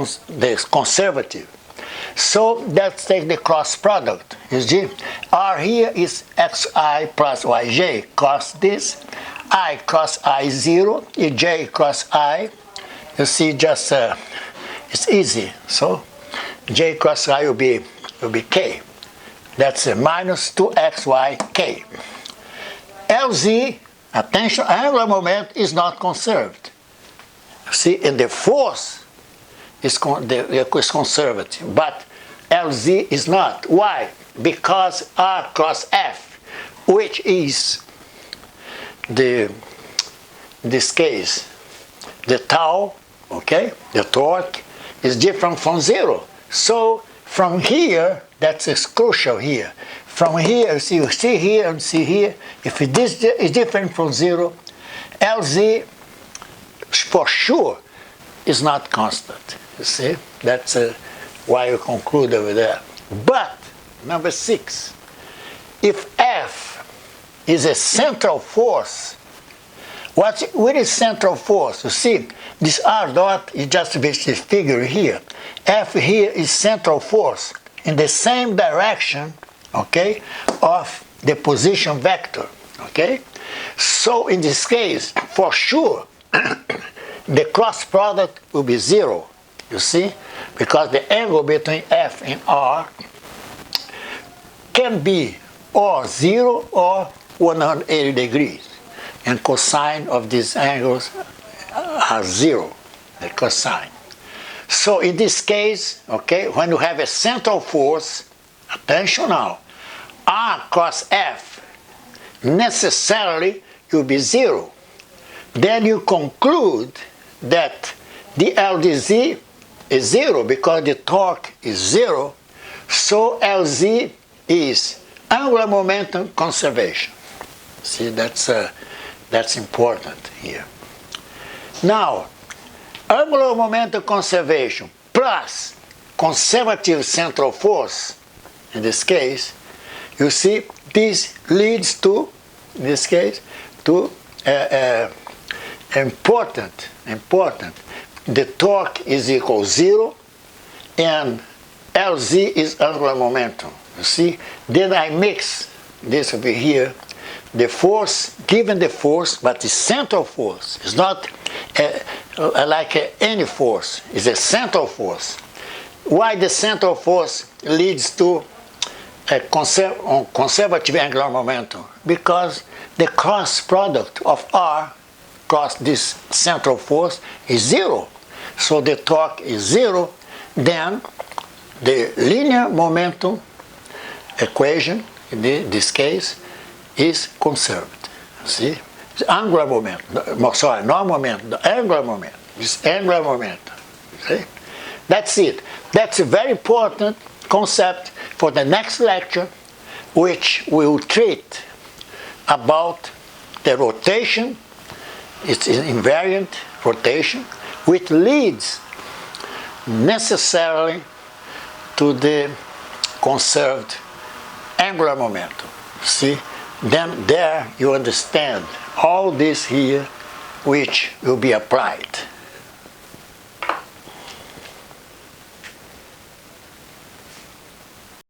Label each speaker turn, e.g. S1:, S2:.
S1: the conservative. So let's take the cross product. You see, R here is xi plus yj cos this, I cross I 0, j cross I. You see, just it's easy. So j cross I will be k. That's minus 2xyk. Lz, attention, angular moment is not conserved. See, and the force is conservative, but Lz is not. Why? Because R cross F, which is in this case, the tau, okay, the torque, is different from 0. So from here, that's crucial here. From here, you see here and see here, if this is different from 0, Lz for sure is not constant. You see, that's why you conclude over there. But number 6, if F is a central force, what is central force? You see, this R dot is just this figure here. F here is central force in the same direction, okay, of the position vector, okay? So in this case, for sure, the cross product will be 0, you see, because the angle between F and R can be or 0 or 180 degrees, and cosine of these angles are 0, the cosine. So in this case, okay, when you have a central force, attention now, R cross F necessarily will be 0. Then you conclude that the LdZ is 0 because the torque is 0, so Lz is angular momentum conservation. See, that's important here. Now, angular momentum conservation plus conservative central force, in this case, you see, this leads to, in this case, to important, the torque is equal to 0 and Lz is angular momentum. You see, then I mix this over here, the force, given the force, but the central force is not like any force, it's a central force. Why the central force leads to a conservative angular momentum? Because the cross product of R cross this central force is 0. So the torque is 0, then the linear momentum equation, in this case, is conserved. See? It's angular momentum. Sorry, not momentum, the angular momentum. It's angular momentum. See? That's it. That's a very important concept for the next lecture, which we will treat about the rotation. It's an invariant rotation, which leads necessarily to the conserved angular momentum. See? Then there you understand all this here which will be applied.